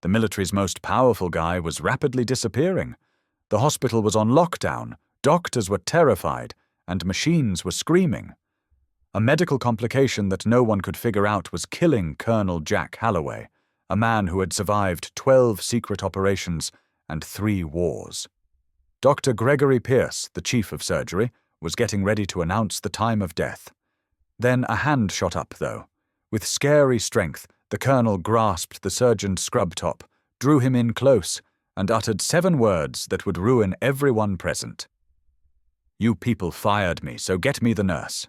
The military's most powerful guy was rapidly disappearing. The hospital was on lockdown, doctors were terrified, and machines were screaming. A medical complication that no one could figure out was killing Colonel Jack Halloway, a man who had survived 12 secret operations and 3 wars. Dr. Gregory Pierce, the chief of surgery, was getting ready to announce the time of death. Then a hand shot up, though. With scary strength, the colonel grasped the surgeon's scrub top, drew him in close, and uttered 7 words that would ruin everyone present. "You people fired me, so get me the nurse."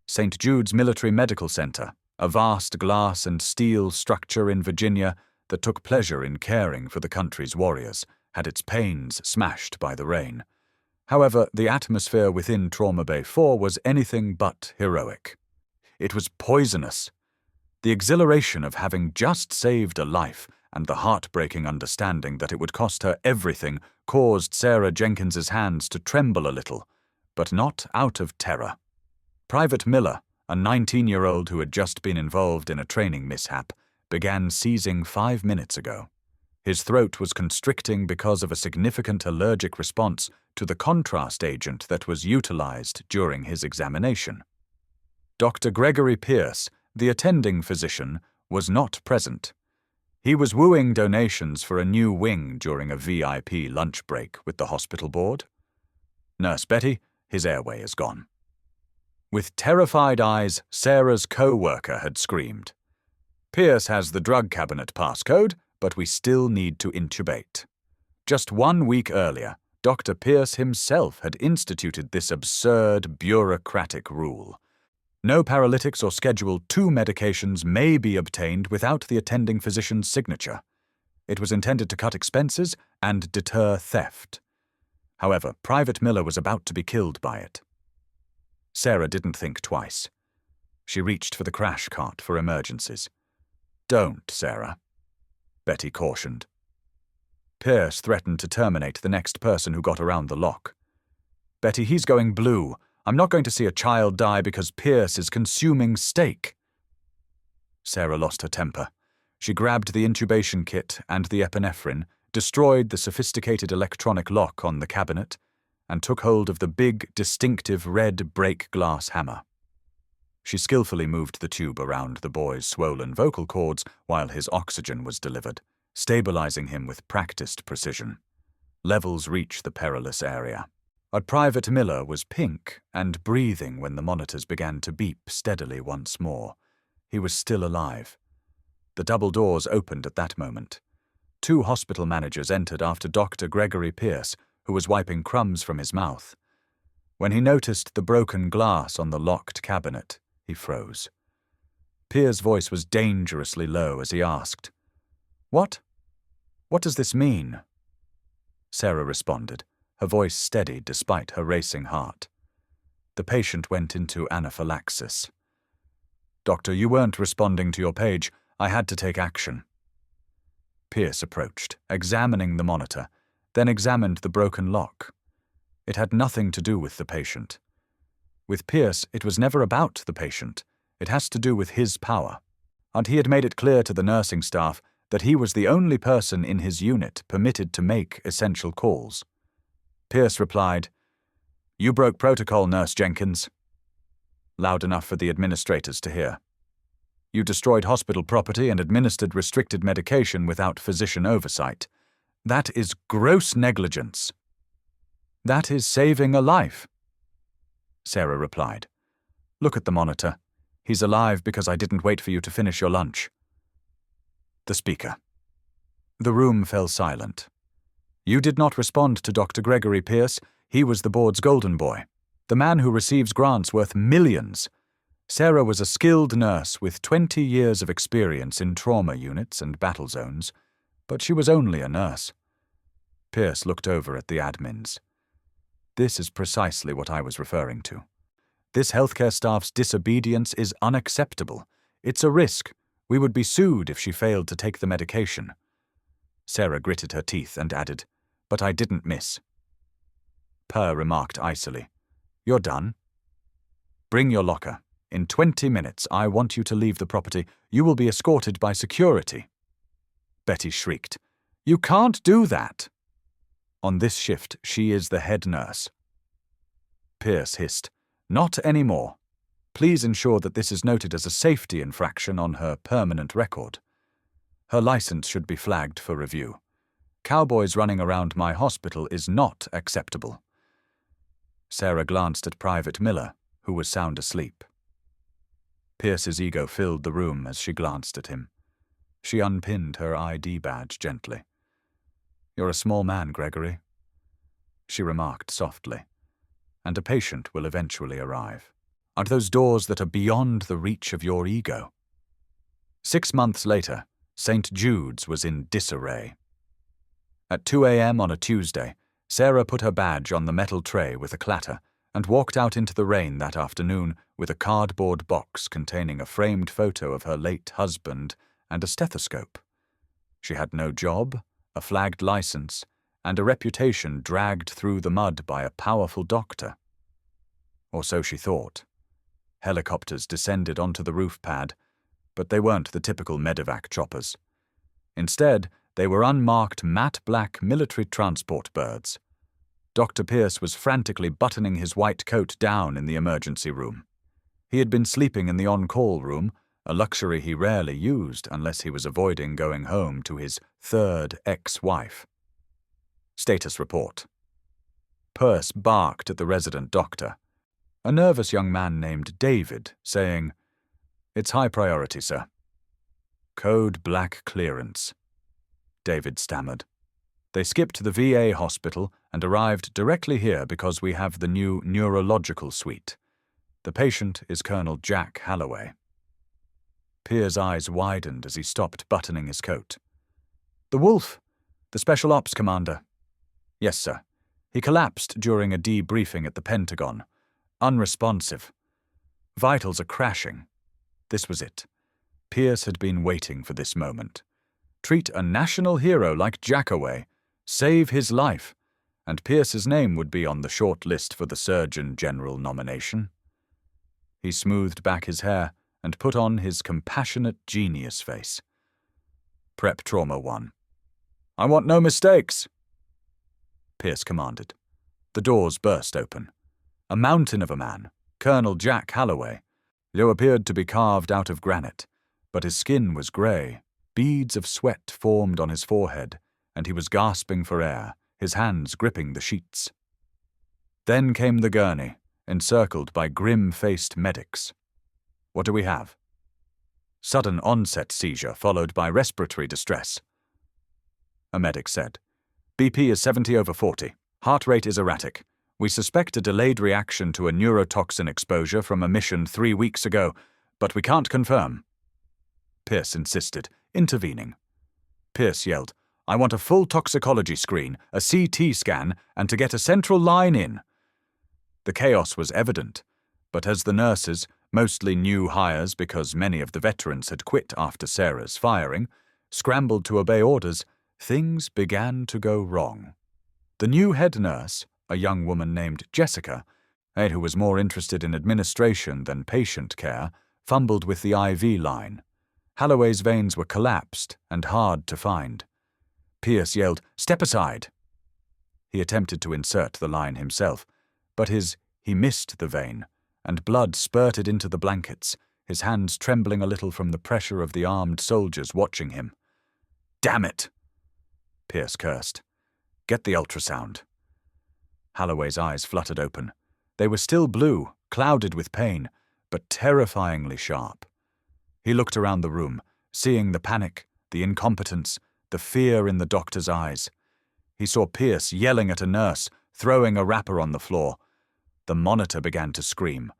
St. Jude's Military Medical Center, a vast glass and steel structure in Virginia that took pleasure in caring for the country's warriors, had its panes smashed by the rain. However, the atmosphere within Trauma Bay 4 was anything but heroic. It was poisonous. The exhilaration of having just saved a life and the heartbreaking understanding that it would cost her everything caused Sarah Jenkins's hands to tremble a little, but not out of terror. Private Miller, a 19-year-old who had just been involved in a training mishap, began seizing 5 minutes ago. His throat was constricting because of a significant allergic response to the contrast agent that was utilized during his examination. Dr. Gregory Pierce, the attending physician, was not present. He was wooing donations for a new wing during a VIP lunch break with the hospital board. Nurse Betty, his airway is gone. With terrified eyes, Sarah's co-worker had screamed, "Pierce has the drug cabinet passcode, but we still need to intubate." Just 1 week earlier, Dr. Pierce himself had instituted this absurd bureaucratic rule. No paralytics or Schedule II medications may be obtained without the attending physician's signature. It was intended to cut expenses and deter theft. However, Private Miller was about to be killed by it. Sarah didn't think twice. She reached for the crash cart for emergencies. "Don't, Sarah," Betty cautioned. Pierce threatened to terminate the next person who got around the lock. "Betty, he's going blue. I'm not going to see a child die because Pierce is consuming steak." Sarah lost her temper. She grabbed the intubation kit and the epinephrine, destroyed the sophisticated electronic lock on the cabinet, and took hold of the big, distinctive red break glass hammer. She skillfully moved the tube around the boy's swollen vocal cords while his oxygen was delivered, stabilizing him with practiced precision. Levels reached the perilous area. But Private Miller was pink and breathing when the monitors began to beep steadily once more. He was still alive. The double doors opened at that moment. 2 hospital managers entered after Dr. Gregory Pierce, who was wiping crumbs from his mouth. When he noticed the broken glass on the locked cabinet, he froze. Pierce's voice was dangerously low as he asked, "What? What does this mean?" Sarah responded, her voice steady despite her racing heart. The patient went into anaphylaxis. "Doctor, you weren't responding to your page. I had to take action." Pierce approached, examining the monitor, then examined the broken lock. It had nothing to do with the patient. With Pierce, it was never about the patient. It has to do with his power. And he had made it clear to the nursing staff that he was the only person in his unit permitted to make essential calls. Pierce replied, "You broke protocol, Nurse Jenkins." Loud enough for the administrators to hear. "You destroyed hospital property and administered restricted medication without physician oversight. That is gross negligence." "That is saving a life," Sarah replied. "Look at the monitor. He's alive because I didn't wait for you to finish your lunch." The speaker. The room fell silent. "You did not respond to Dr. Gregory Pierce. He was the board's golden boy, the man who receives grants worth millions. Sarah was a skilled nurse with 20 years of experience in trauma units and battle zones, but she was only a nurse." Pierce looked over at the admins. "This is precisely what I was referring to. This healthcare staff's disobedience is unacceptable. It's a risk. We would be sued if she failed to take the medication." Sarah gritted her teeth and added, "But I didn't miss." Purr remarked icily, "You're done. Bring your locker. In 20 minutes, I want you to leave the property. You will be escorted by security." Betty shrieked. "You can't do that." "On this shift, she is the head nurse." Pierce hissed. "Not anymore. Please ensure that this is noted as a safety infraction on her permanent record. Her license should be flagged for review. Cowboys running around my hospital is not acceptable." Sarah glanced at Private Miller, who was sound asleep. Pierce's ego filled the room as she glanced at him. She unpinned her ID badge gently. "You're a small man, Gregory," she remarked softly, "and a patient will eventually arrive. Aren't those doors that are beyond the reach of your ego?" 6 months later, St. Jude's was in disarray. At 2 a.m. on a Tuesday, Sarah put her badge on the metal tray with a clatter and walked out into the rain that afternoon with a cardboard box containing a framed photo of her late husband and a stethoscope. She had no job, a flagged license, and a reputation dragged through the mud by a powerful doctor. Or so she thought. Helicopters descended onto the roof pad, but they weren't the typical medevac choppers. Instead, they were unmarked matte black military transport birds. Dr. Pierce was frantically buttoning his white coat down in the emergency room. He had been sleeping in the on-call room, a luxury he rarely used unless he was avoiding going home to his third ex-wife. Status report. Pierce barked at the resident doctor, a nervous young man named David, saying, "It's high priority, sir." "Code black clearance," David stammered. "They skipped the VA hospital and arrived directly here because we have the new neurological suite. The patient is Colonel Jack Halloway." Pierce's eyes widened as he stopped buttoning his coat. "The Wolf, the Special Ops Commander." "Yes, sir. He collapsed during a debriefing at the Pentagon. Unresponsive. Vitals are crashing." This was it. Pierce had been waiting for this moment. Treat a national hero like Jackaway, save his life, and Pierce's name would be on the short list for the Surgeon General nomination. He smoothed back his hair and put on his compassionate genius face. "Prep Trauma 1. I want no mistakes," Pierce commanded. The doors burst open. A mountain of a man, Colonel Jack Halloway, who appeared to be carved out of granite, but his skin was grey. Beads of sweat formed on his forehead, and he was gasping for air, his hands gripping the sheets. Then came the gurney, encircled by grim-faced medics. "What do we have?" "Sudden onset seizure followed by respiratory distress," a medic said. "BP is 70/40. Heart rate is erratic. We suspect a delayed reaction to a neurotoxin exposure from a mission 3 weeks ago, but we can't confirm." Pierce insisted, intervening. Pierce yelled, "I want a full toxicology screen, a CT scan, and to get a central line in." The chaos was evident, but as the nurses, mostly new hires because many of the veterans had quit after Sarah's firing, scrambled to obey orders, things began to go wrong. The new head nurse, a young woman named Jessica, who was more interested in administration than patient care, fumbled with the IV line. Halloway's veins were collapsed and hard to find. Pierce yelled, "Step aside." He attempted to insert the line himself, but he missed the vein, and blood spurted into the blankets, his hands trembling a little from the pressure of the armed soldiers watching him. "Damn it!" Pierce cursed. "Get the ultrasound." Halloway's eyes fluttered open. They were still blue, clouded with pain, but terrifyingly sharp. He looked around the room, seeing the panic, the incompetence, the fear in the doctor's eyes. He saw Pierce yelling at a nurse, throwing a wrapper on the floor. The monitor began to scream.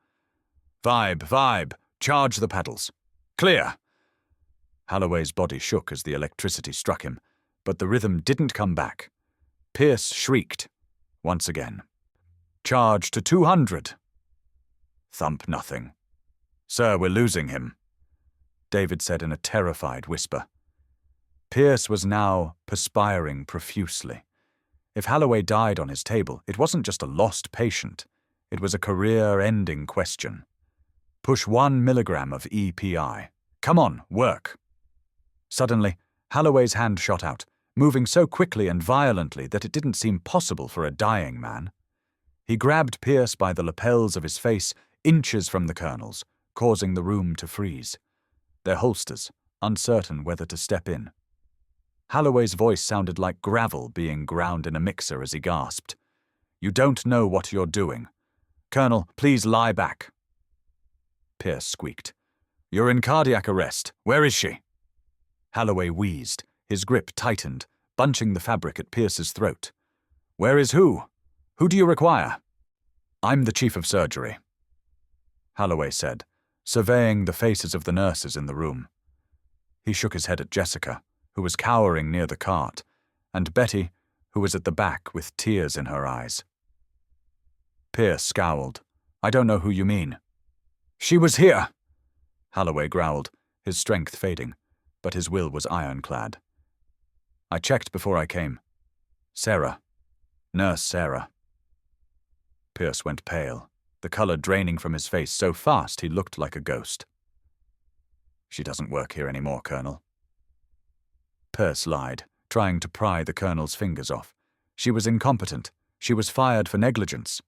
Vibe, charge the pedals. Clear!" Halloway's body shook as the electricity struck him, but the rhythm didn't come back. Pierce shrieked. Once again. "Charge to 200. Thump nothing. "Sir, we're losing him," David said in a terrified whisper. Pierce was now perspiring profusely. If Halloway died on his table, it wasn't just a lost patient. It was a career-ending question. Push 1 milligram of EPI. Come on, work. Suddenly, Halloway's hand shot out, moving so quickly and violently that it didn't seem possible for a dying man. He grabbed Pierce by the lapels of his face, inches from the colonel's, causing the room to freeze. Their holsters, uncertain whether to step in. Halloway's voice sounded like gravel being ground in a mixer as he gasped. "You don't know what you're doing. Colonel, please lie back." Pierce squeaked. "You're in cardiac arrest. Where is she?" Halloway wheezed, his grip tightened, bunching the fabric at Pierce's throat. "Where is who? Who do you require?" "I'm the chief of surgery," Halloway said, surveying the faces of the nurses in the room. He shook his head at Jessica, who was cowering near the cart, and Betty, who was at the back with tears in her eyes. Pierce scowled. "I don't know who you mean." "She was here," Halloway growled, his strength fading, but his will was ironclad. "I checked before I came. Sarah. Nurse Sarah." Pierce went pale, the color draining from his face so fast he looked like a ghost. "She doesn't work here anymore, Colonel." Pierce lied, trying to pry the colonel's fingers off. She was incompetent. She was fired for negligence.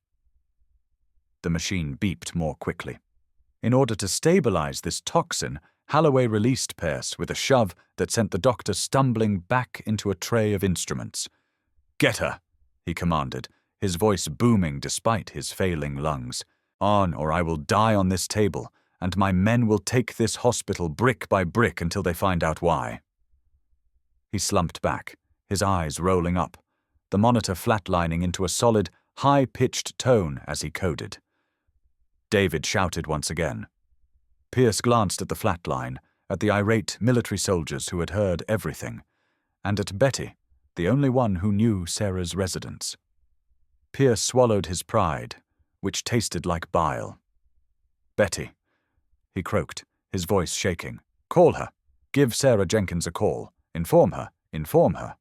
The machine beeped more quickly. In order to stabilize this toxin, Halloway released Pierce with a shove that sent the doctor stumbling back into a tray of instruments. "Get her," he commanded, his voice booming despite his failing lungs. "On, or I will die on this table, and my men will take this hospital brick by brick until they find out why." He slumped back, his eyes rolling up, the monitor flatlining into a solid, high-pitched tone as he coded. David shouted once again. Pierce glanced at the flatline, at the irate military soldiers who had heard everything, and at Betty, the only one who knew Sarah's residence. Pierce swallowed his pride, which tasted like bile. "Betty," he croaked, his voice shaking. "Call her. Give Sarah Jenkins a call. Inform her. Inform her."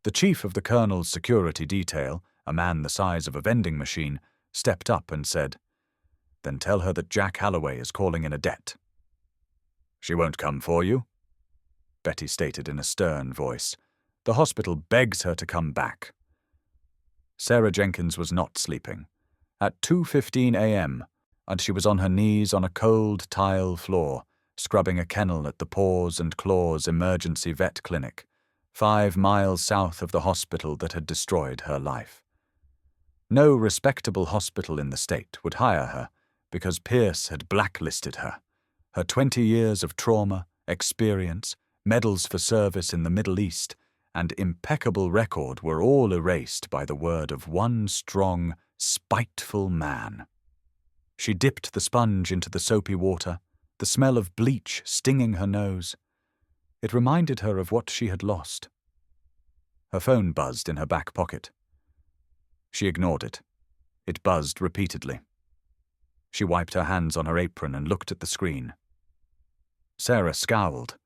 The chief of the colonel's security detail, a man the size of a vending machine, stepped up and said, "Then tell her that Jack Halloway is calling in a debt." "She won't come for you," Betty stated in a stern voice. "The hospital begs her to come back." Sarah Jenkins was not sleeping. At 2:15 a.m., and she was on her knees on a cold tile floor, scrubbing a kennel at the Paws and Claws Emergency Vet Clinic, 5 miles south of the hospital that had destroyed her life. No respectable hospital in the state would hire her because Pierce had blacklisted her. Her 20 years of trauma, experience, medals for service in the Middle East, and impeccable record were all erased by the word of one strong, spiteful man. She dipped the sponge into the soapy water, the smell of bleach stinging her nose. It reminded her of what she had lost. Her phone buzzed in her back pocket. She ignored it. It buzzed repeatedly. She wiped her hands on her apron and looked at the screen. Sarah scowled.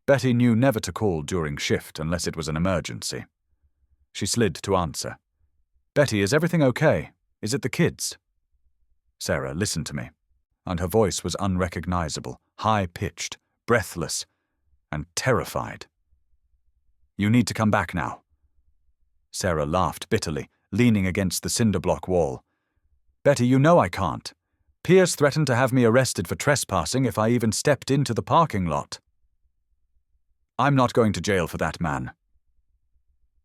Betty knew never to call during shift unless it was an emergency. She slid to answer. "Betty, is everything okay? Is it the kids?" "Sarah, listen to me." And her voice was unrecognizable, high-pitched, breathless, and terrified. "You need to come back now." Sarah laughed bitterly, leaning against the cinder block wall. "Betty, you know I can't. Pierce threatened to have me arrested for trespassing if I even stepped into the parking lot. I'm not going to jail for that, man."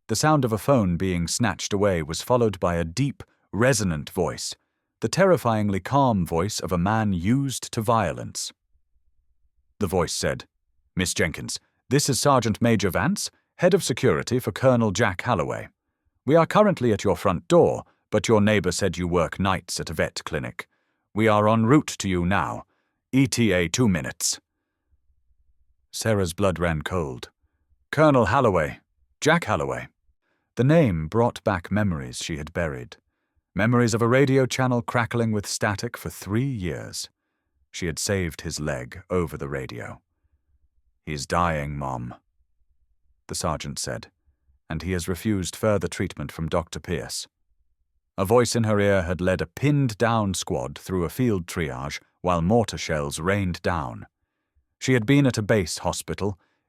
The sound of a phone being snatched away was followed by a deep, resonant voice, the terrifyingly calm voice of a man used to violence. The voice said, "Miss Jenkins, this is Sergeant Major Vance, head of security for Colonel Jack Halloway. We are currently at your front door, but your neighbor said you work nights at a vet clinic. We are en route to you now. ETA 2 minutes. Sarah's blood ran cold. "Colonel Halloway. Jack Halloway." The name brought back memories she had buried. Memories of a radio channel crackling with static for 3 years. She had saved his leg over the radio. "He's dying, Mom," the sergeant said, "and he has refused further treatment from Dr. Pierce." A voice in her ear had led a pinned-down squad through a field triage while mortar shells rained down. She had been at a base hospital,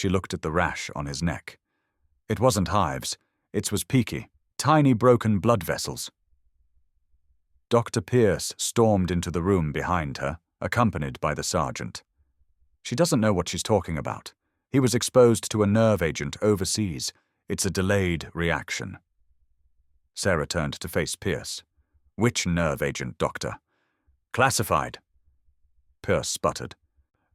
She looked at the rash on his neck. It wasn't hives. It was peaky, tiny broken blood vessels. Dr. Pierce stormed into the room behind her, accompanied by the sergeant. She doesn't know what she's talking about. He was exposed to a nerve agent overseas. It's a delayed reaction. Sarah turned to face Pierce. Which nerve agent, doctor? Classified. Pierce sputtered.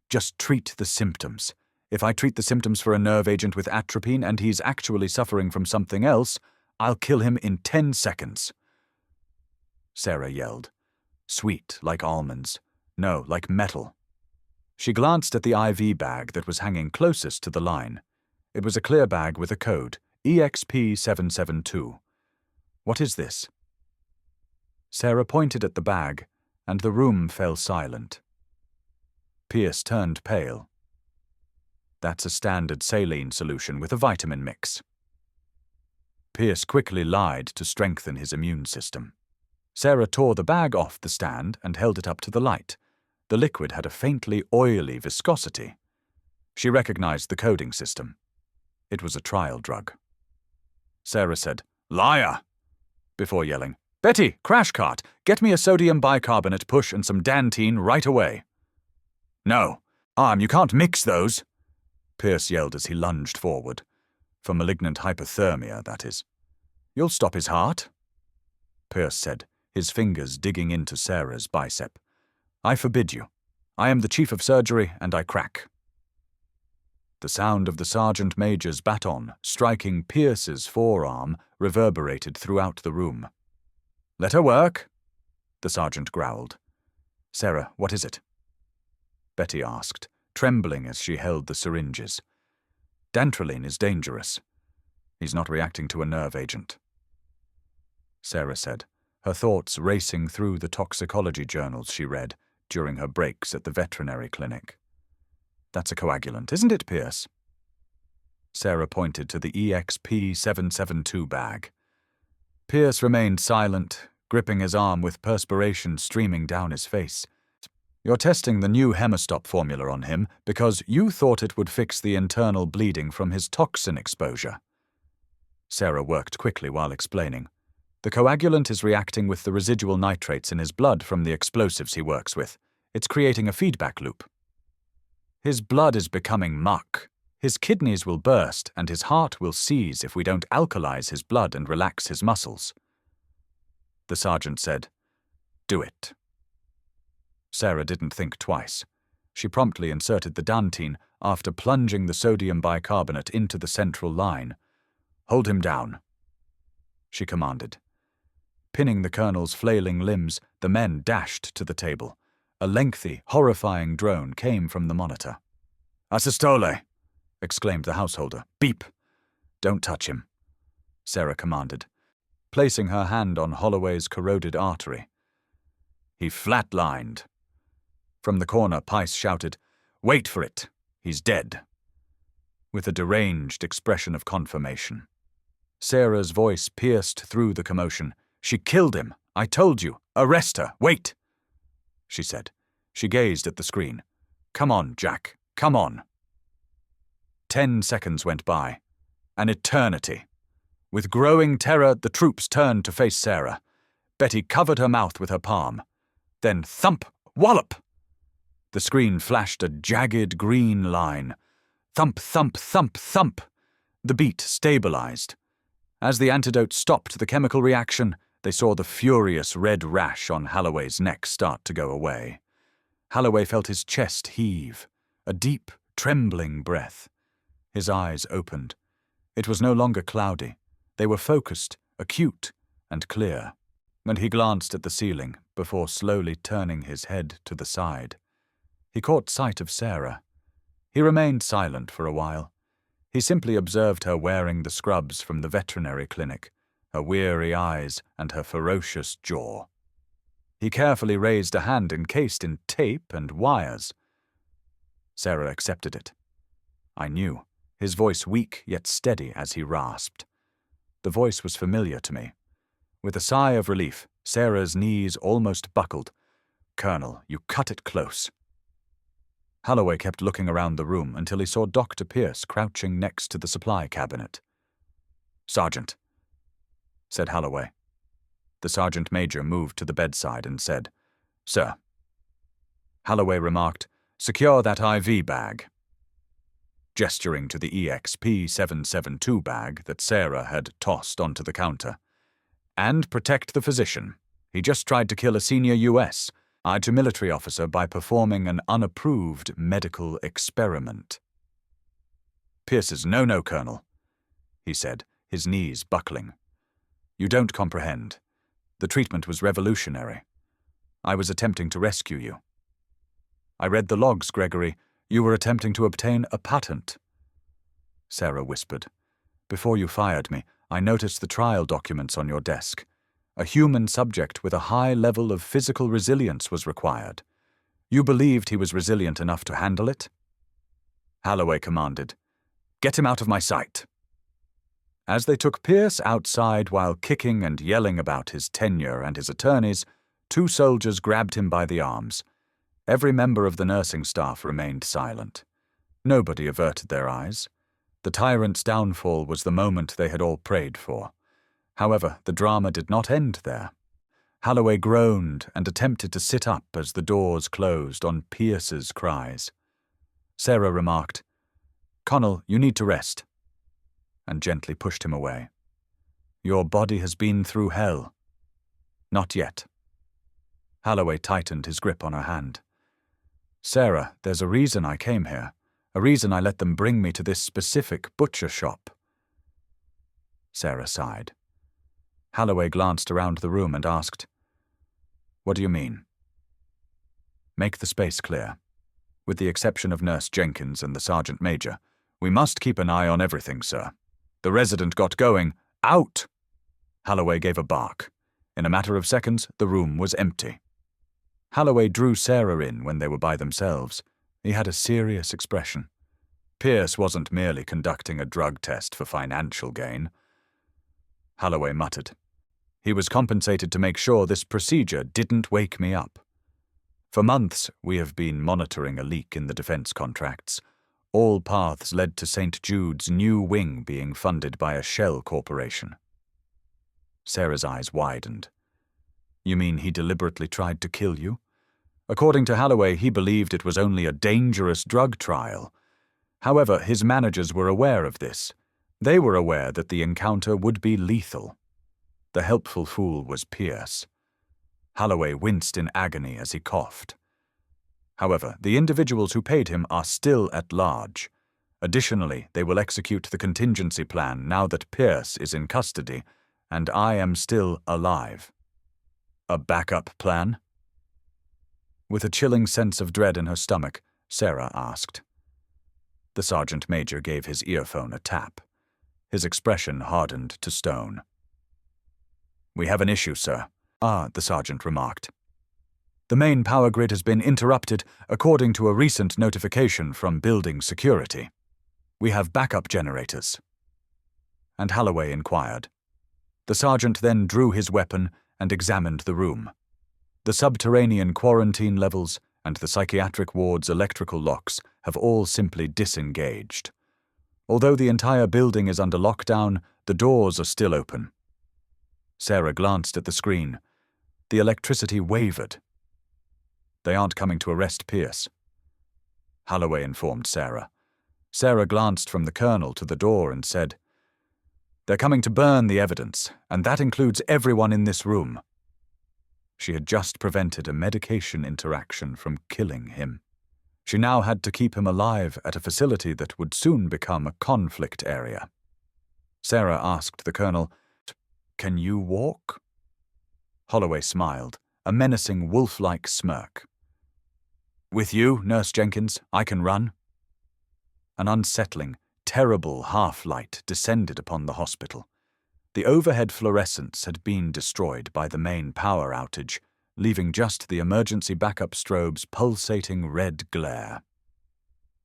Just treat the symptoms. If I treat the symptoms for a nerve agent with atropine and he's actually suffering from something else, I'll kill him in 10 seconds. Sarah yelled. Sweet, like almonds. No, like metal. She glanced at the IV bag that was hanging closest to the line. It was a clear bag with a code, EXP772. What is this? Sarah pointed at the bag, and the room fell silent. Pierce turned pale. That's a standard saline solution with a vitamin mix. Pierce quickly lied to strengthen his immune system. Sarah tore the bag off the stand and held it up to the light. The liquid had a faintly oily viscosity. She recognized the coding system. It was a trial drug. Sarah said, "Liar!" before yelling, "Betty, crash cart, get me a sodium bicarbonate push and some Dantine right away." "No, you can't mix those," Pierce yelled as he lunged forward. For malignant hypothermia, that is. "You'll stop his heart," Pierce said, his fingers digging into Sarah's bicep. "I forbid you. I am the chief of surgery, and I crack." The sound of the sergeant major's baton striking Pierce's forearm reverberated throughout the room. "Let her work," the sergeant growled. "Sarah, what is it?" Betty asked, trembling as she held the syringes. "Dantrolene is dangerous. He's not reacting to a nerve agent," Sarah said, her thoughts racing through the toxicology journals she read during her breaks at the veterinary clinic. "That's a coagulant, isn't it, Pierce?" Sarah pointed to the EXP772 bag. Pierce remained silent, gripping his arm with perspiration streaming down his face. "You're testing the new Hemostop formula on him because you thought it would fix the internal bleeding from his toxin exposure." Sarah worked quickly while explaining. "The coagulant is reacting with the residual nitrates in his blood from the explosives he works with. It's creating a feedback loop. His blood is becoming muck. His kidneys will burst and his heart will seize if we don't alkalize his blood and relax his muscles." The sergeant said, "Do it." Sarah didn't think twice. She promptly inserted the Dantine after plunging the sodium bicarbonate into the central line. "Hold him down," she commanded. Pinning the colonel's flailing limbs, the men dashed to the table. A lengthy, horrifying drone came from the monitor. "Assistole!" exclaimed the householder. "Beep!" "Don't touch him," Sarah commanded, placing her hand on Holloway's corroded artery. "He flatlined." From the corner, Pice shouted, "Wait for it! He's dead!" with a deranged expression of confirmation. Sarah's voice pierced through the commotion. "She killed him! I told you! Arrest her! Wait!" she said. She gazed at the screen. "Come on, Jack. Come on." 10 seconds went by. An eternity. With growing terror, the troops turned to face Sarah. Betty covered her mouth with her palm. Then thump! Wallop! The screen flashed a jagged green line. Thump, thump, thump, thump! The beat stabilized. As the antidote stopped the chemical reaction, they saw the furious red rash on Halloway's neck start to go away. Halloway felt his chest heave, a deep, trembling breath. His eyes opened. It was no longer cloudy. They were focused, acute, and clear. And he glanced at the ceiling before slowly turning his head to the side. He caught sight of Sarah. He remained silent for a while. He simply observed her wearing the scrubs from the veterinary clinic, her weary eyes and her ferocious jaw. He carefully raised a hand encased in tape and wires. Sarah accepted it. I knew, his voice weak yet steady as he rasped. The voice was familiar to me. With a sigh of relief, Sarah's knees almost buckled. "Colonel, you cut it close." Holloway kept looking around the room until he saw Dr. Pierce crouching next to the supply cabinet. "Sergeant," said Holloway. The sergeant major moved to the bedside and said, "Sir." Holloway remarked, "Secure that IV bag," gesturing to the EXP-772 bag that Sarah had tossed onto the counter. "And protect the physician. He just tried to kill a senior U.S. military officer by performing an unapproved medical experiment." "Pierce's no, Colonel," he said, his knees buckling. "You don't comprehend. The treatment was revolutionary. I was attempting to rescue you." "I read the logs, Gregory. You were attempting to obtain a patent." Sarah whispered. "Before you fired me, I noticed the trial documents on your desk. A human subject with a high level of physical resilience was required. You believed he was resilient enough to handle it?" Holloway commanded, "Get him out of my sight." As they took Pierce outside while kicking and yelling about his tenure and his attorneys, 2 soldiers grabbed him by the arms. Every member of the nursing staff remained silent. Nobody averted their eyes. The tyrant's downfall was the moment they had all prayed for. However, the drama did not end there. Holloway groaned and attempted to sit up as the doors closed on Pierce's cries. Sarah remarked, "Connell, you need to rest," and gently pushed him away. "Your body has been through hell." "Not yet." Holloway tightened his grip on her hand. "Sarah, there's a reason I came here, a reason I let them bring me to this specific butcher shop." Sarah sighed. Holloway glanced around the room and asked, "What do you mean?" "Make the space clear. With the exception of Nurse Jenkins and the Sergeant Major, we must keep an eye on everything, sir. The resident got going. Out!" Holloway gave a bark. In a matter of seconds, the room was empty. Holloway drew Sarah in when they were by themselves. He had a serious expression. Pierce wasn't merely conducting a drug test for financial gain. Holloway muttered, "He was compensated to make sure this procedure didn't wake me up. For months, we have been monitoring a leak in the defense contracts. All paths led to St. Jude's new wing being funded by a shell corporation." Sarah's eyes widened. "You mean he deliberately tried to kill you?" According to Holloway, he believed it was only a dangerous drug trial. However, his managers were aware of this. They were aware that the encounter would be lethal. The helpful fool was Pierce. Holloway winced in agony as he coughed. However, the individuals who paid him are still at large. Additionally, they will execute the contingency plan now that Pierce is in custody, and I am still alive. "A backup plan?" With a chilling sense of dread in her stomach, Sarah asked. The sergeant major gave his earphone a tap. His expression hardened to stone. "We have an issue, sir," the sergeant remarked. "The main power grid has been interrupted according to a recent notification from building security. We have backup generators." And Holloway inquired. The sergeant then drew his weapon and examined the room. The subterranean quarantine levels and the psychiatric ward's electrical locks have all simply disengaged. Although the entire building is under lockdown, the doors are still open. Sarah glanced at the screen. The electricity wavered. "They aren't coming to arrest Pierce," Holloway informed Sarah. Sarah glanced from the colonel to the door and said, "They're coming to burn the evidence, and that includes everyone in this room." She had just prevented a medication interaction from killing him. She now had to keep him alive at a facility that would soon become a conflict area. Sarah asked the colonel, "Can you walk?" Holloway smiled, a menacing wolf-like smirk. "With you, Nurse Jenkins, I can run." An unsettling, terrible half-light descended upon the hospital. The overhead fluorescents had been destroyed by the main power outage, leaving just the emergency backup strobe's pulsating red glare.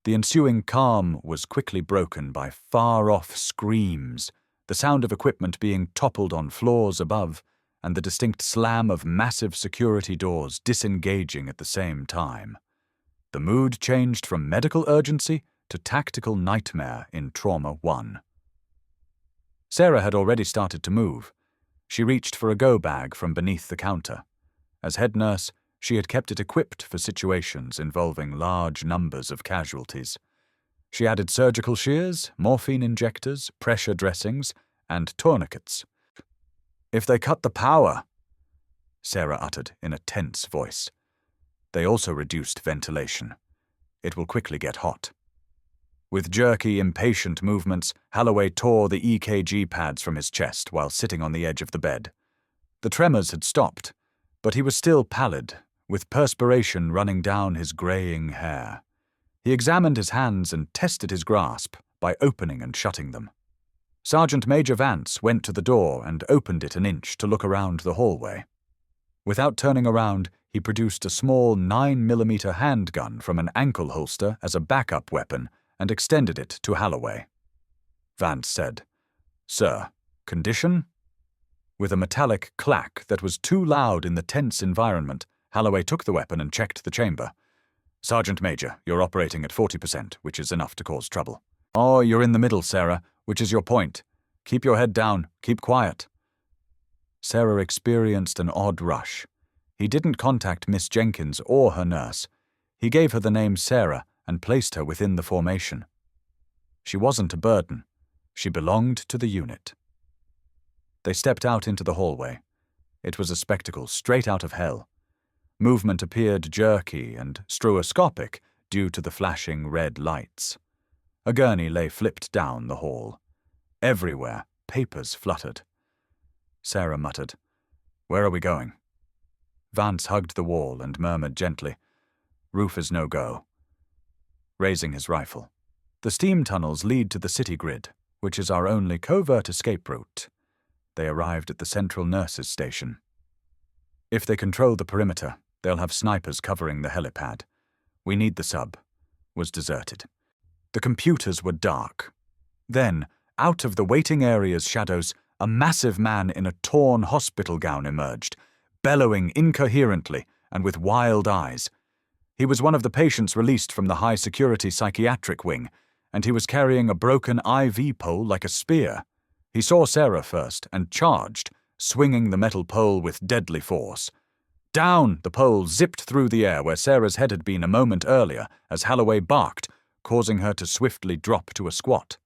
The ensuing calm was quickly broken by far-off screams, the sound of equipment being toppled on floors above, and the distinct slam of massive security doors disengaging at the same time. The mood changed from medical urgency to tactical nightmare in Trauma 1. Sarah had already started to move. She reached for a go bag from beneath the counter. As head nurse, she had kept it equipped for situations involving large numbers of casualties. She added surgical shears, morphine injectors, pressure dressings, and tourniquets. "If they cut the power," Sarah uttered in a tense voice. "They also reduced ventilation. It will quickly get hot." With jerky, impatient movements, Holloway tore the EKG pads from his chest while sitting on the edge of the bed. The tremors had stopped, but he was still pallid, with perspiration running down his graying hair. He examined his hands and tested his grasp by opening and shutting them. Sergeant Major Vance went to the door and opened it an inch to look around the hallway. Without turning around, he produced a small 9mm handgun from an ankle holster as a backup weapon and extended it to Holloway. Vance said, "Sir, condition?" With a metallic clack that was too loud in the tense environment, Holloway took the weapon and checked the chamber. "Sergeant Major, you're operating at 40%, which is enough to cause trouble." "Oh, you're in the middle, Sarah, which is your point. Keep your head down, keep quiet." Sarah experienced an odd rush. He didn't contact Miss Jenkins or her nurse. He gave her the name Sarah and placed her within the formation. She wasn't a burden. She belonged to the unit. They stepped out into the hallway. It was a spectacle straight out of hell. Movement appeared jerky and stroboscopic due to the flashing red lights. A gurney lay flipped down the hall. Everywhere, papers fluttered. Sarah muttered, "Where are we going?" Vance hugged the wall and murmured gently, "Roof is no go." Raising his rifle. "The steam tunnels lead to the city grid, which is our only covert escape route." They arrived at the central nurses' station. "If they control the perimeter, they'll have snipers covering the helipad. We need the sub." Was deserted. The computers were dark. Then, out of the waiting area's shadows, a massive man in a torn hospital gown emerged, bellowing incoherently and with wild eyes. He was one of the patients released from the high-security psychiatric wing, and he was carrying a broken IV pole like a spear. He saw Sarah first and charged, swinging the metal pole with deadly force. Down, the pole zipped through the air where Sarah's head had been a moment earlier as Holloway barked, causing her to swiftly drop to a squat.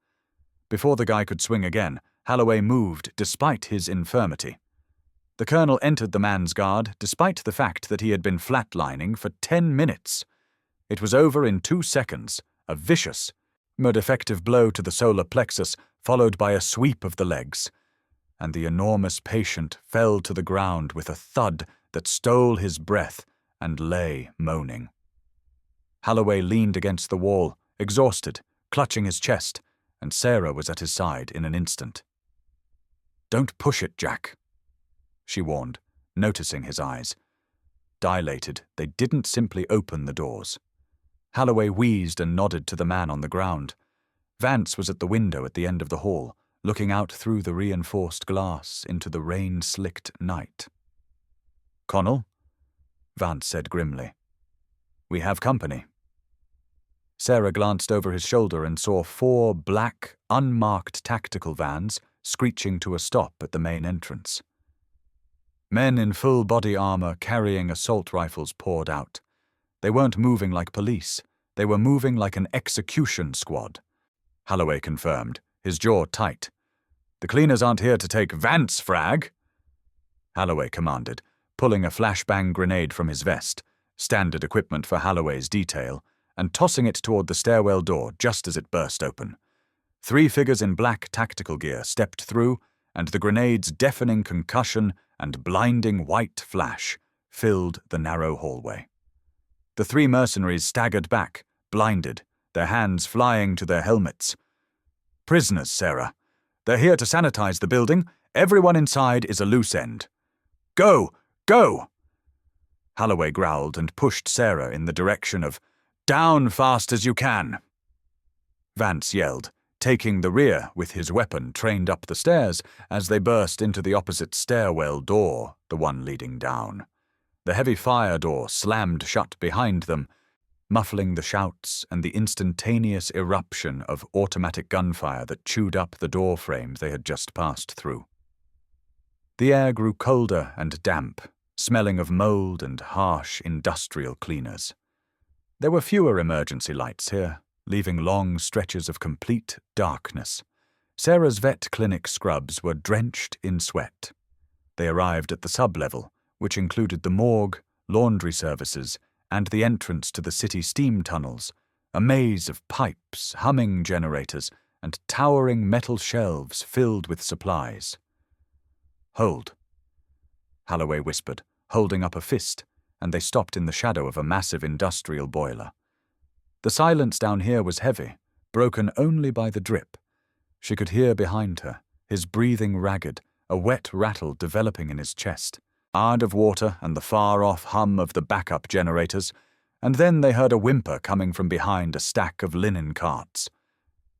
Before the guy could swing again, Holloway moved despite his infirmity. The colonel entered the man's guard despite the fact that he had been flatlining for 10 minutes. It was over in 2 seconds, a vicious, murder-effective blow to the solar plexus followed by a sweep of the legs, and the enormous patient fell to the ground with a thud that stole his breath and lay moaning. Holloway leaned against the wall, exhausted, clutching his chest, and Sarah was at his side in an instant. "Don't push it, Jack," she warned, noticing his eyes. Dilated, they didn't simply open the doors. Holloway wheezed and nodded to the man on the ground. Vance was at the window at the end of the hall, looking out through the reinforced glass into the rain-slicked night. "Connell," Vance said grimly, "we have company." Sarah glanced over his shoulder and saw 4 black, unmarked tactical vans screeching to a stop at the main entrance. Men in full body armor carrying assault rifles poured out. They weren't moving like police. They were moving like an execution squad. Holloway confirmed, his jaw tight. "The cleaners aren't here to take Vance, frag," Holloway commanded, pulling a flashbang grenade from his vest, standard equipment for Holloway's detail, and tossing it toward the stairwell door just as it burst open. 3 figures in black tactical gear stepped through, and the grenade's deafening concussion and blinding white flash filled the narrow hallway. The 3 mercenaries staggered back, blinded, their hands flying to their helmets. "Prisoners, Sarah. They're here to sanitize the building. Everyone inside is a loose end. Go! Go!" Holloway growled and pushed Sarah in the direction of, "Down fast as you can." Vance yelled, taking the rear with his weapon trained up the stairs as they burst into the opposite stairwell door, the one leading down. The heavy fire door slammed shut behind them. muffling the shouts and the instantaneous eruption of automatic gunfire that chewed up the door frame they had just passed through. The air grew colder and damp, smelling of mold and harsh industrial cleaners. There were fewer emergency lights here, leaving long stretches of complete darkness. Sarah's vet clinic scrubs were drenched in sweat. They arrived at the sub-level, which included the morgue, laundry services, and the entrance to the city steam tunnels, a maze of pipes, humming generators, and towering metal shelves filled with supplies. "Hold," Holloway whispered, holding up a fist, and they stopped in the shadow of a massive industrial boiler. The silence down here was heavy, broken only by the drip. She could hear behind her, his breathing ragged, a wet rattle developing in his chest, ard of water and the far-off hum of the backup generators, and then they heard a whimper coming from behind a stack of linen carts.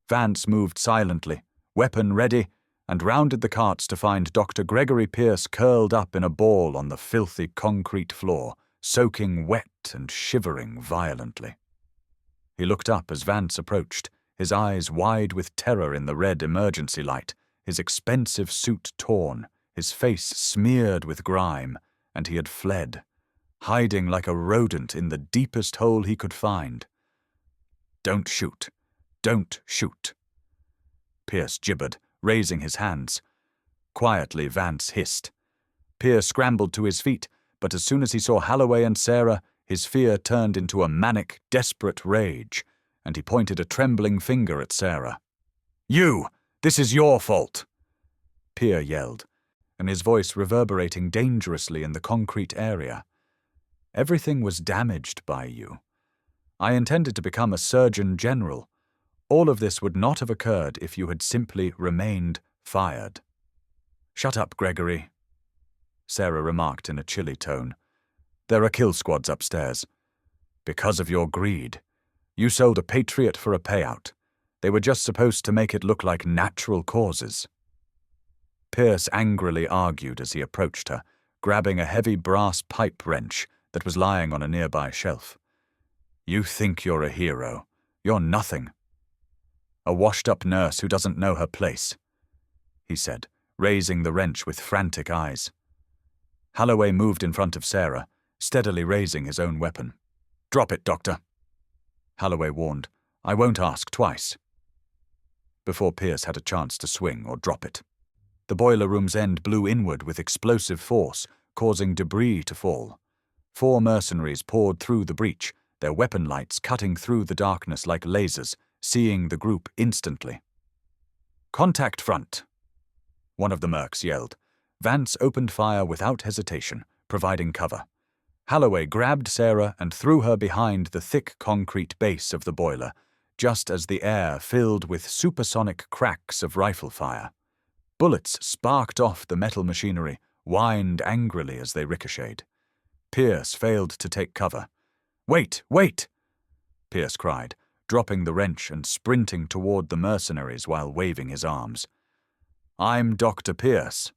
Vance moved silently, weapon ready, and rounded the carts to find Dr. Gregory Pierce curled up in a ball on the filthy concrete floor, soaking wet and shivering violently. He looked up as Vance approached, his eyes wide with terror in the red emergency light, his expensive suit torn, his face smeared with grime, and he had fled, hiding like a rodent in the deepest hole he could find. "Don't shoot. Don't shoot." Pierce gibbered, raising his hands. Quietly, Vance hissed. Pierce scrambled to his feet, but as soon as he saw Holloway and Sarah, his fear turned into a manic, desperate rage, and he pointed a trembling finger at Sarah. "You! This is your fault!" Pierce yelled, and his voice reverberating dangerously in the concrete area. "Everything was damaged by you. I intended to become a surgeon general. All of this would not have occurred if you had simply remained fired." "Shut up, Gregory," Sarah remarked in a chilly tone. "There are kill squads upstairs. Because of your greed. You sold a patriot for a payout. They were just supposed to make it look like natural causes." Pierce angrily argued as he approached her, grabbing a heavy brass pipe wrench that was lying on a nearby shelf. "You think you're a hero. You're nothing. A washed-up nurse who doesn't know her place," he said, raising the wrench with frantic eyes. Holloway moved in front of Sarah, steadily raising his own weapon. "Drop it, Doctor," Holloway warned. "I won't ask twice." Before Pierce had a chance to swing or drop it, the boiler room's end blew inward with explosive force, causing debris to fall. 4 mercenaries poured through the breach, their weapon lights cutting through the darkness like lasers, seeing the group instantly. "Contact front," one of the mercs yelled. Vance opened fire without hesitation, providing cover. Holloway grabbed Sarah and threw her behind the thick concrete base of the boiler, just as the air filled with supersonic cracks of rifle fire. Bullets sparked off the metal machinery, whined angrily as they ricocheted. Pierce failed to take cover. "Wait, wait!" Pierce cried, dropping the wrench and sprinting toward the mercenaries while waving his arms. "I'm Dr. Pierce."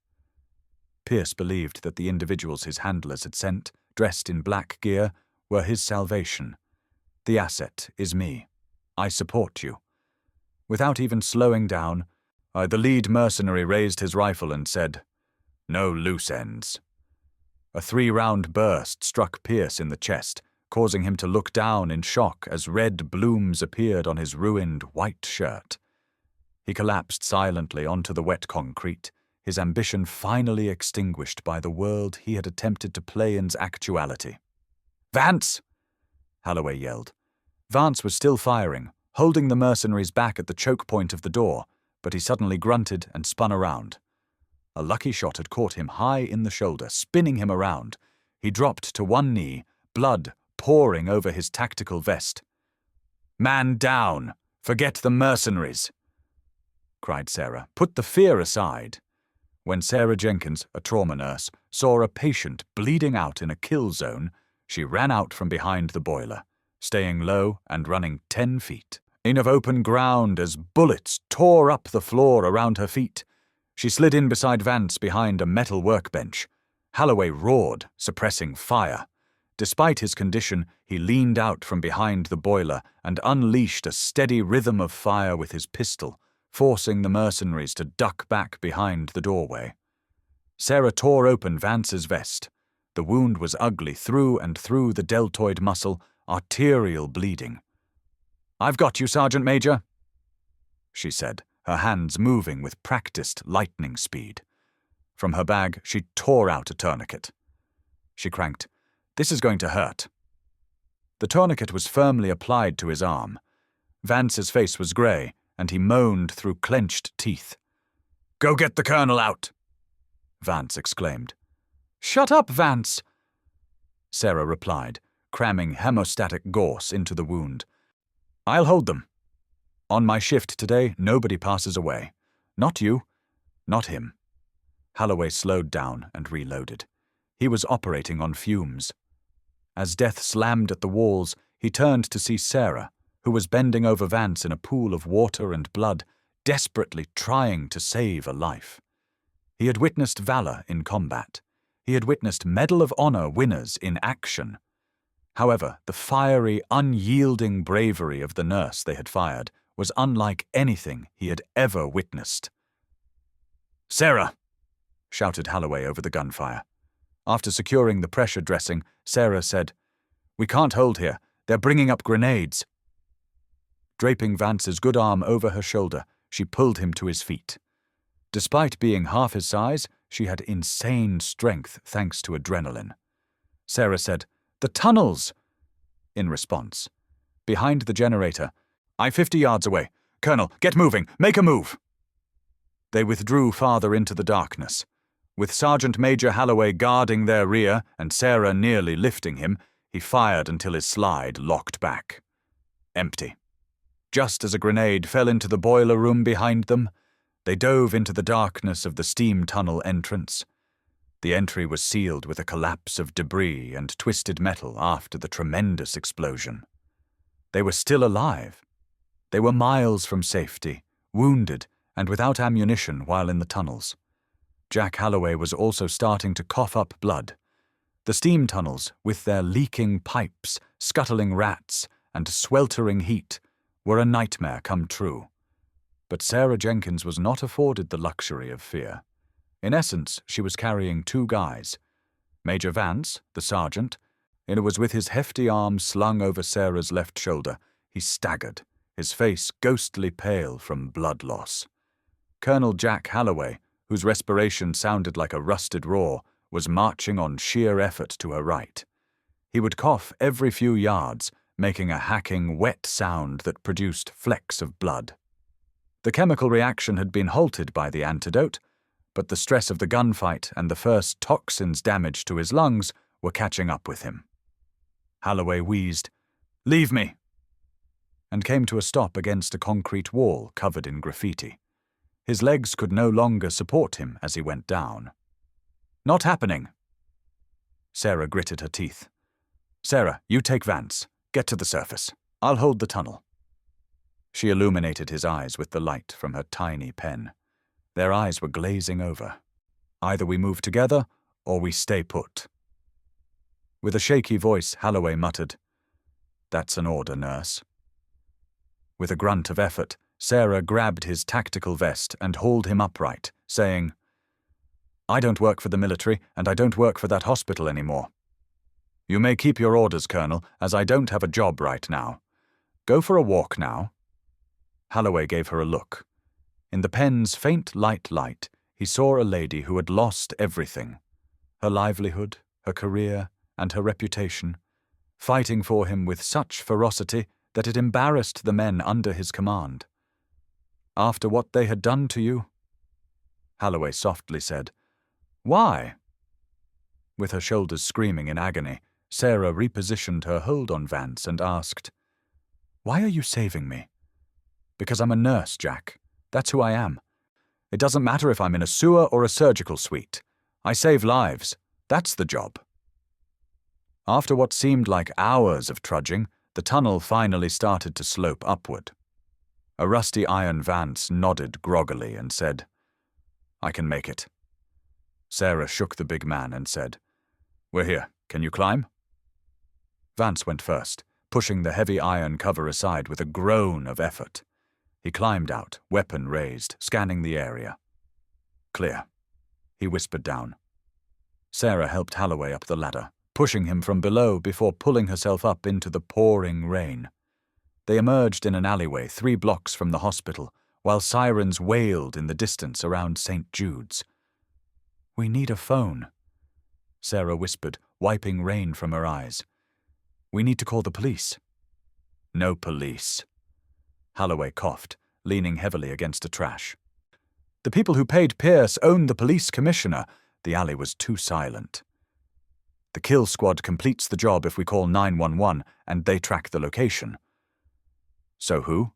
Pierce believed that the individuals his handlers had sent, dressed in black gear, were his salvation. "The asset is me. I support you." Without even slowing down, the lead mercenary raised his rifle and said, "No loose ends." A 3-round burst struck Pierce in the chest, causing him to look down in shock as red blooms appeared on his ruined white shirt. He collapsed silently onto the wet concrete, his ambition finally extinguished by the world he had attempted to play in's actuality. "Vance!" Holloway yelled. Vance was still firing, holding the mercenaries back at the choke point of the door, but he suddenly grunted and spun around. A lucky shot had caught him high in the shoulder, spinning him around. He dropped to one knee, blood pouring over his tactical vest. "Man down! Forget the mercenaries!" cried Sarah. "Put the fear aside." When Sarah Jenkins, a trauma nurse, saw a patient bleeding out in a kill zone, she ran out from behind the boiler, staying low and running 10 feet. In of open ground as bullets tore up the floor around her feet. She slid in beside Vance behind a metal workbench. Holloway roared, suppressing fire. Despite his condition, he leaned out from behind the boiler and unleashed a steady rhythm of fire with his pistol, forcing the mercenaries to duck back behind the doorway. Sarah tore open Vance's vest. The wound was ugly through and through the deltoid muscle, arterial bleeding. "I've got you, Sergeant Major," she said, her hands moving with practiced lightning speed. From her bag, she tore out a tourniquet. She cranked, "This is going to hurt." The tourniquet was firmly applied to his arm. Vance's face was grey, and he moaned through clenched teeth. "Go get the colonel out!" Vance exclaimed. "Shut up, Vance!" Sarah replied, cramming hemostatic gauze into the wound. "I'll hold them. On my shift today, nobody passes away. Not you. Not him." Holloway slowed down and reloaded. He was operating on fumes. As death slammed at the walls, he turned to see Sarah, who was bending over Vance in a pool of water and blood, desperately trying to save a life. He had witnessed valor in combat. He had witnessed Medal of Honor winners in action. However, the fiery, unyielding bravery of the nurse they had fired was unlike anything he had ever witnessed. "Sarah!" shouted Holloway over the gunfire. After securing the pressure dressing, Sarah said, "We can't hold here. They're bringing up grenades." Draping Vance's good arm over her shoulder, she pulled him to his feet. Despite being half his size, she had insane strength thanks to adrenaline. Sarah said, "The tunnels!" In response, behind the generator, "I'm 50 yards away. Colonel, get moving! Make a move!" They withdrew farther into the darkness. With Sergeant Major Holloway guarding their rear and Sarah nearly lifting him, he fired until his slide locked back. Empty. Just as a grenade fell into the boiler room behind them, they dove into the darkness of the steam tunnel entrance. The entry was sealed with a collapse of debris and twisted metal after the tremendous explosion. They were still alive. They were miles from safety, wounded and without ammunition while in the tunnels. Jack Holloway was also starting to cough up blood. The steam tunnels, with their leaking pipes, scuttling rats, and sweltering heat, were a nightmare come true. But Sarah Jenkins was not afforded the luxury of fear. In essence, she was carrying two guys. Major Vance, the sergeant, and it was with his hefty arm slung over Sarah's left shoulder. He staggered, his face ghostly pale from blood loss. Colonel Jack Holloway, whose respiration sounded like a rusted roar, was marching on sheer effort to her right. He would cough every few yards, making a hacking, wet sound that produced flecks of blood. The chemical reaction had been halted by the antidote, but the stress of the gunfight and the first toxins' damage to his lungs were catching up with him. Holloway wheezed, "Leave me," and came to a stop against a concrete wall covered in graffiti. His legs could no longer support him as he went down. "Not happening." Sarah gritted her teeth. "Sarah, you take Vance. Get to the surface. I'll hold the tunnel." She illuminated his eyes with the light from her tiny pen. Their eyes were glazing over. "Either we move together, or we stay put." With a shaky voice, Holloway muttered, "That's an order, nurse." With a grunt of effort, Sarah grabbed his tactical vest and hauled him upright, saying, "I don't work for the military, and I don't work for that hospital anymore. You may keep your orders, Colonel, as I don't have a job right now. Go for a walk now." Holloway gave her a look. In the pen's faint light, he saw a lady who had lost everything, her livelihood, her career, and her reputation, fighting for him with such ferocity that it embarrassed the men under his command. "After what they had done to you?" Holloway softly said, "Why?" With her shoulders screaming in agony, Sarah repositioned her hold on Vance and asked, "Why are you saving me?" "Because I'm a nurse, Jack. That's who I am. It doesn't matter if I'm in a sewer or a surgical suite. I save lives. That's the job." After what seemed like hours of trudging, the tunnel finally started to slope upward. A rusty iron Vance nodded groggily and said, "I can make it." Sarah shook the big man and said, "We're here. Can you climb?" Vance went first, pushing the heavy iron cover aside with a groan of effort. He climbed out, weapon raised, scanning the area. Clear, he whispered down. Sarah helped Holloway up the ladder, pushing him from below before pulling herself up into the pouring rain. They emerged in an alleyway 3 blocks from the hospital, while sirens wailed in the distance around St. Jude's. "We need a phone," Sarah whispered, wiping rain from her eyes. "We need to call the police." "No police." Holloway coughed, leaning heavily against a trash. "The people who paid Pierce own the police commissioner." The alley was too silent. "The kill squad completes the job if we call 911 and they track the location." "So who?"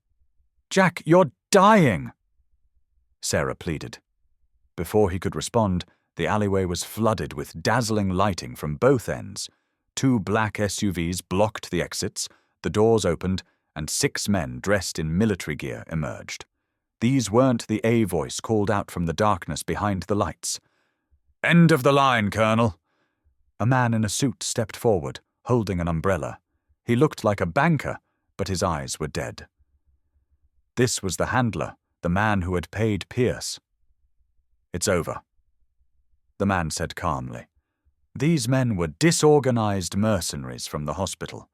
"Jack, you're dying!" Sarah pleaded. Before he could respond, the alleyway was flooded with dazzling lighting from both ends. 2 black SUVs blocked the exits, the doors opened, and 6 men dressed in military gear emerged. These weren't the A voice called out from the darkness behind the lights. "End of the line, Colonel." A man in a suit stepped forward, holding an umbrella. He looked like a banker, but his eyes were dead. This was the handler, the man who had paid Pierce. "It's over," the man said calmly. These men were disorganized mercenaries from the hospital.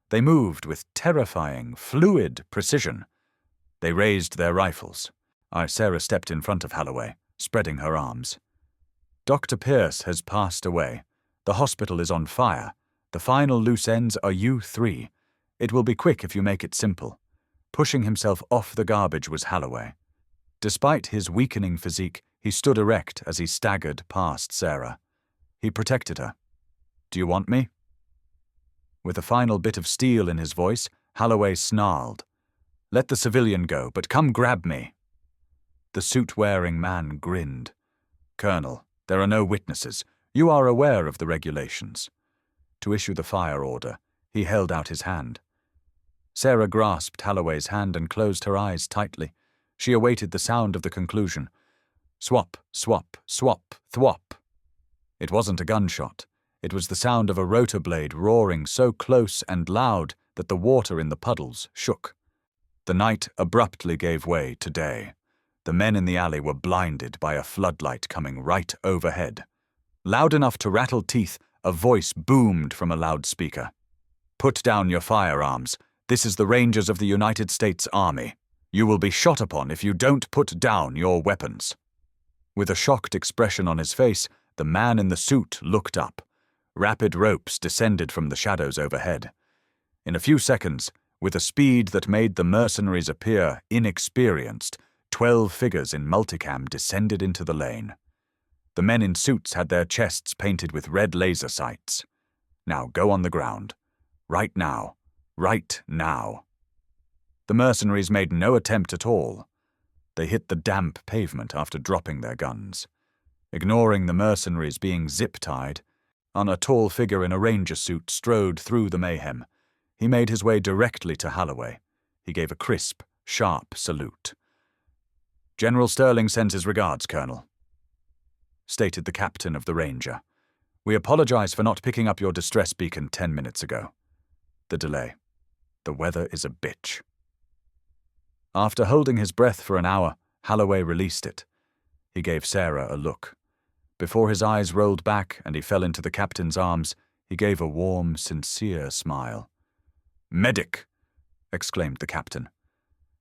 They moved with terrifying, fluid precision. They raised their rifles. Sarah stepped in front of Holloway, spreading her arms. "Dr. Pierce has passed away. The hospital is on fire. The final loose ends are you 3. It will be quick if you make it simple." Pushing himself off the garbage was Holloway. Despite his weakening physique, he stood erect as he staggered past Sarah. He protected her. "Do you want me?" With a final bit of steel in his voice, Holloway snarled. "Let the civilian go, but come grab me." The suit-wearing man grinned. "Colonel, there are no witnesses. You are aware of the regulations." To issue the fire order, he held out his hand. Sarah grasped Holloway's hand and closed her eyes tightly. She awaited the sound of the conclusion. Swap, swap, swap, thwop. It wasn't a gunshot. It was the sound of a rotor blade roaring so close and loud that the water in the puddles shook. The night abruptly gave way to day. The men in the alley were blinded by a floodlight coming right overhead. Loud enough to rattle teeth, a voice boomed from a loudspeaker. "Put down your firearms. This is the Rangers of the United States Army. You will be shot upon if you don't put down your weapons." With a shocked expression on his face, the man in the suit looked up. Rapid ropes descended from the shadows overhead. In a few seconds, with a speed that made the mercenaries appear inexperienced, 12 figures in multicam descended into the lane. The men in suits had their chests painted with red laser sights. "Now go on the ground. Right now. Right now." The mercenaries made no attempt at all. They hit the damp pavement after dropping their guns. Ignoring the mercenaries being zip-tied, a tall figure in a ranger suit strode through the mayhem. He made his way directly to Holloway. He gave a crisp, sharp salute. "General Sterling sends his regards, Colonel," stated the captain of the Ranger. "We apologize for not picking up your distress beacon 10 minutes ago. The delay. The weather is a bitch." After holding his breath for an hour, Holloway released it. He gave Sarah a look. Before his eyes rolled back and he fell into the captain's arms, he gave a warm, sincere smile. "Medic!" exclaimed the captain.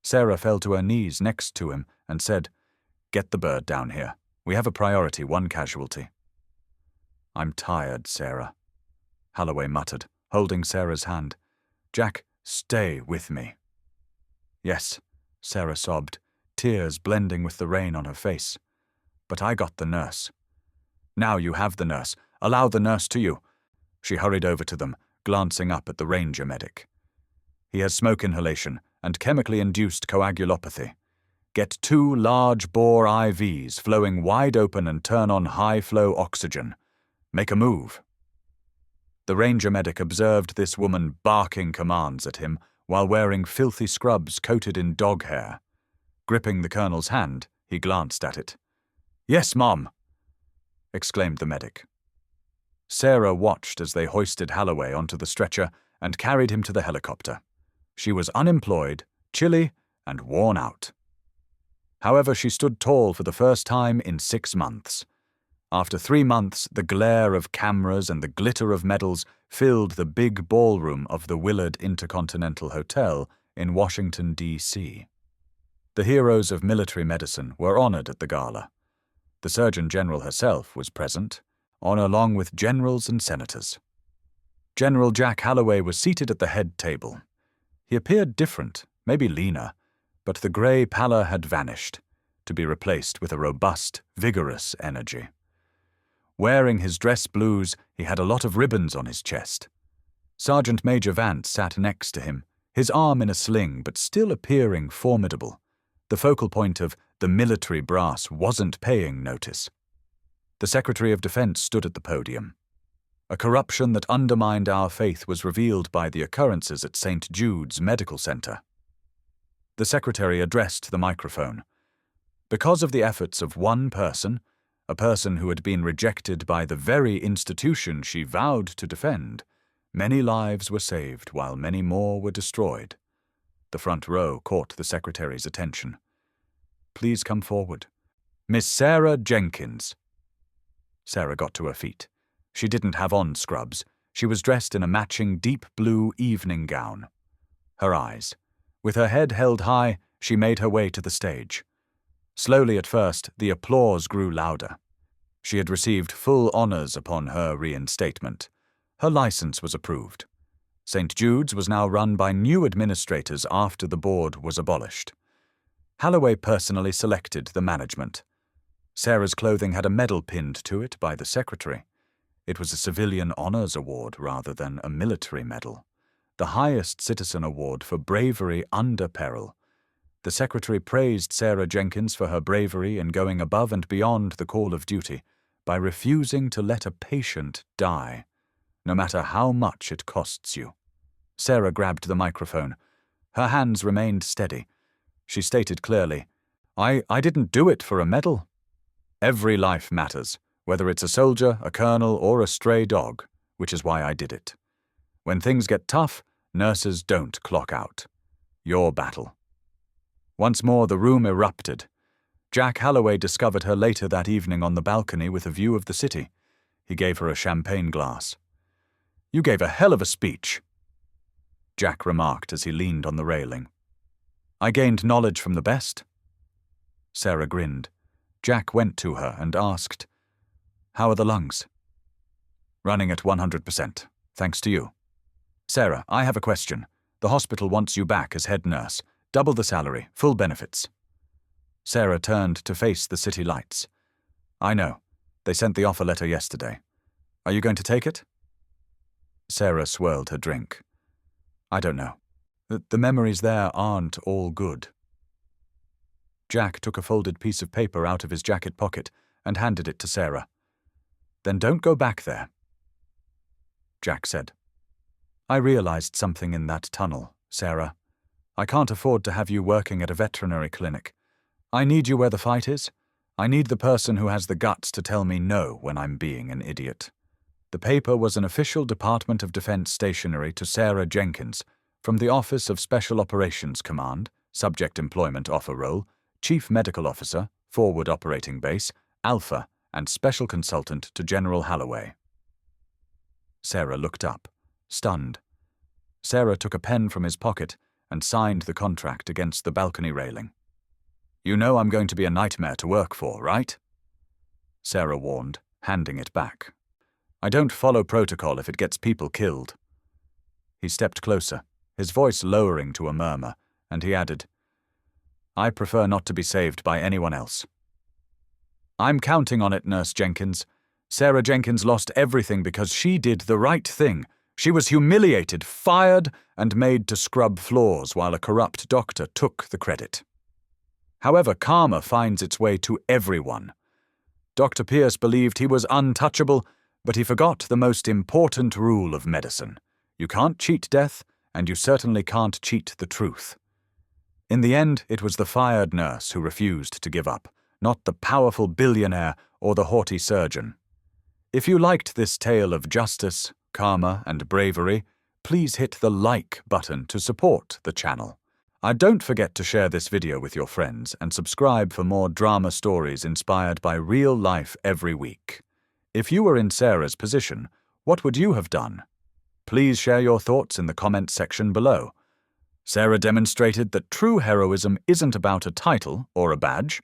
Sarah fell to her knees next to him and said, "Get the bird down here. We have a priority, 1 casualty." "I'm tired, Sarah," Holloway muttered, holding Sarah's hand. "Jack, stay with me." "Yes," Sarah sobbed, tears blending with the rain on her face. "But I got the nurse." "Now you have the nurse. Allow the nurse to you." She hurried over to them, glancing up at the Ranger medic. "He has smoke inhalation and chemically induced coagulopathy. Get 2 large-bore IVs flowing wide open and turn on high-flow oxygen. Make a move." The Ranger medic observed this woman barking commands at him while wearing filthy scrubs coated in dog hair. Gripping the colonel's hand, he glanced at it. "Yes, Mom," exclaimed the medic. Sarah watched as they hoisted Holloway onto the stretcher and carried him to the helicopter. She was unemployed, chilly, and worn out. However, she stood tall for the first time in 6 months. After 3 months, the glare of cameras and the glitter of medals filled the big ballroom of the Willard Intercontinental Hotel in Washington, D.C. The heroes of military medicine were honored at the gala. The Surgeon General herself was present, along with generals and senators. General Jack Halloway was seated at the head table. He appeared different, maybe leaner, but the grey pallor had vanished, to be replaced with a robust, vigorous energy. Wearing his dress blues, he had a lot of ribbons on his chest. Sergeant Major Vance sat next to him, his arm in a sling but still appearing formidable. The focal point of the military brass wasn't paying notice. The Secretary of Defense stood at the podium. A corruption that undermined our faith was revealed by the occurrences at St. Jude's Medical Center. The Secretary addressed the microphone. Because of the efforts of one person, a person who had been rejected by the very institution she vowed to defend, many lives were saved while many more were destroyed. The front row caught the Secretary's attention. "Please come forward. Miss Sarah Jenkins." Sarah got to her feet. She didn't have on scrubs. She was dressed in a matching deep blue evening gown. Her eyes. With her head held high, she made her way to the stage. Slowly at first, the applause grew louder. She had received full honors upon her reinstatement. Her license was approved. St. Jude's was now run by new administrators after the board was abolished. Halloway personally selected the management. Sarah's clothing had a medal pinned to it by the secretary. It was a civilian honors award rather than a military medal, the highest citizen award for bravery under peril. The secretary praised Sarah Jenkins for her bravery in going above and beyond the call of duty by refusing to let a patient die, no matter how much it costs you. Sarah grabbed the microphone. Her hands remained steady. She stated clearly, I didn't do it for a medal. Every life matters, whether it's a soldier, a colonel, or a stray dog, which is why I did it. When things get tough, nurses don't clock out. Your battle." Once more the room erupted. Jack Halloway discovered her later that evening on the balcony with a view of the city. He gave her a champagne glass. "You gave a hell of a speech," Jack remarked as he leaned on the railing. "I gained knowledge from the best." Sarah grinned. Jack went to her and asked, "How are the lungs?" "Running at 100%, thanks to you." "Sarah, I have a question. The hospital wants you back as head nurse. Double the salary, full benefits." Sarah turned to face the city lights. "I know. They sent the offer letter yesterday. Are you going to take it?" Sarah swirled her drink. "I don't know. The memories there aren't all good." Jack took a folded piece of paper out of his jacket pocket and handed it to Sarah. "Then don't go back there." Jack said, "I realized something in that tunnel, Sarah. I can't afford to have you working at a veterinary clinic. I need you where the fight is. I need the person who has the guts to tell me no when I'm being an idiot." The paper was an official Department of Defense stationery to Sarah Jenkins from the Office of Special Operations Command, Subject Employment Offer Role, Chief Medical Officer, Forward Operating Base, Alpha, and Special Consultant to General Halloway. Sarah looked up, stunned. Sarah took a pen from his pocket and signed the contract against the balcony railing. "You know I'm going to be a nightmare to work for, right?" Sarah warned, handing it back. "I don't follow protocol if it gets people killed." He stepped closer, his voice lowering to a murmur, and he added, "I prefer not to be saved by anyone else." "I'm counting on it, Nurse Jenkins. Sarah Jenkins lost everything because she did the right thing. She was humiliated, fired, and made to scrub floors while a corrupt doctor took the credit. However, karma finds its way to everyone. Dr. Pierce believed he was untouchable, but he forgot the most important rule of medicine. You can't cheat death, and you certainly can't cheat the truth. In the end, it was the fired nurse who refused to give up, not the powerful billionaire or the haughty surgeon. If you liked this tale of justice, karma, and bravery, please hit the like button to support the channel. Don't forget to share this video with your friends and subscribe for more drama stories inspired by real life every week. If you were in Sarah's position, what would you have done? Please share your thoughts in the comment section below. Sarah demonstrated that true heroism isn't about a title or a badge.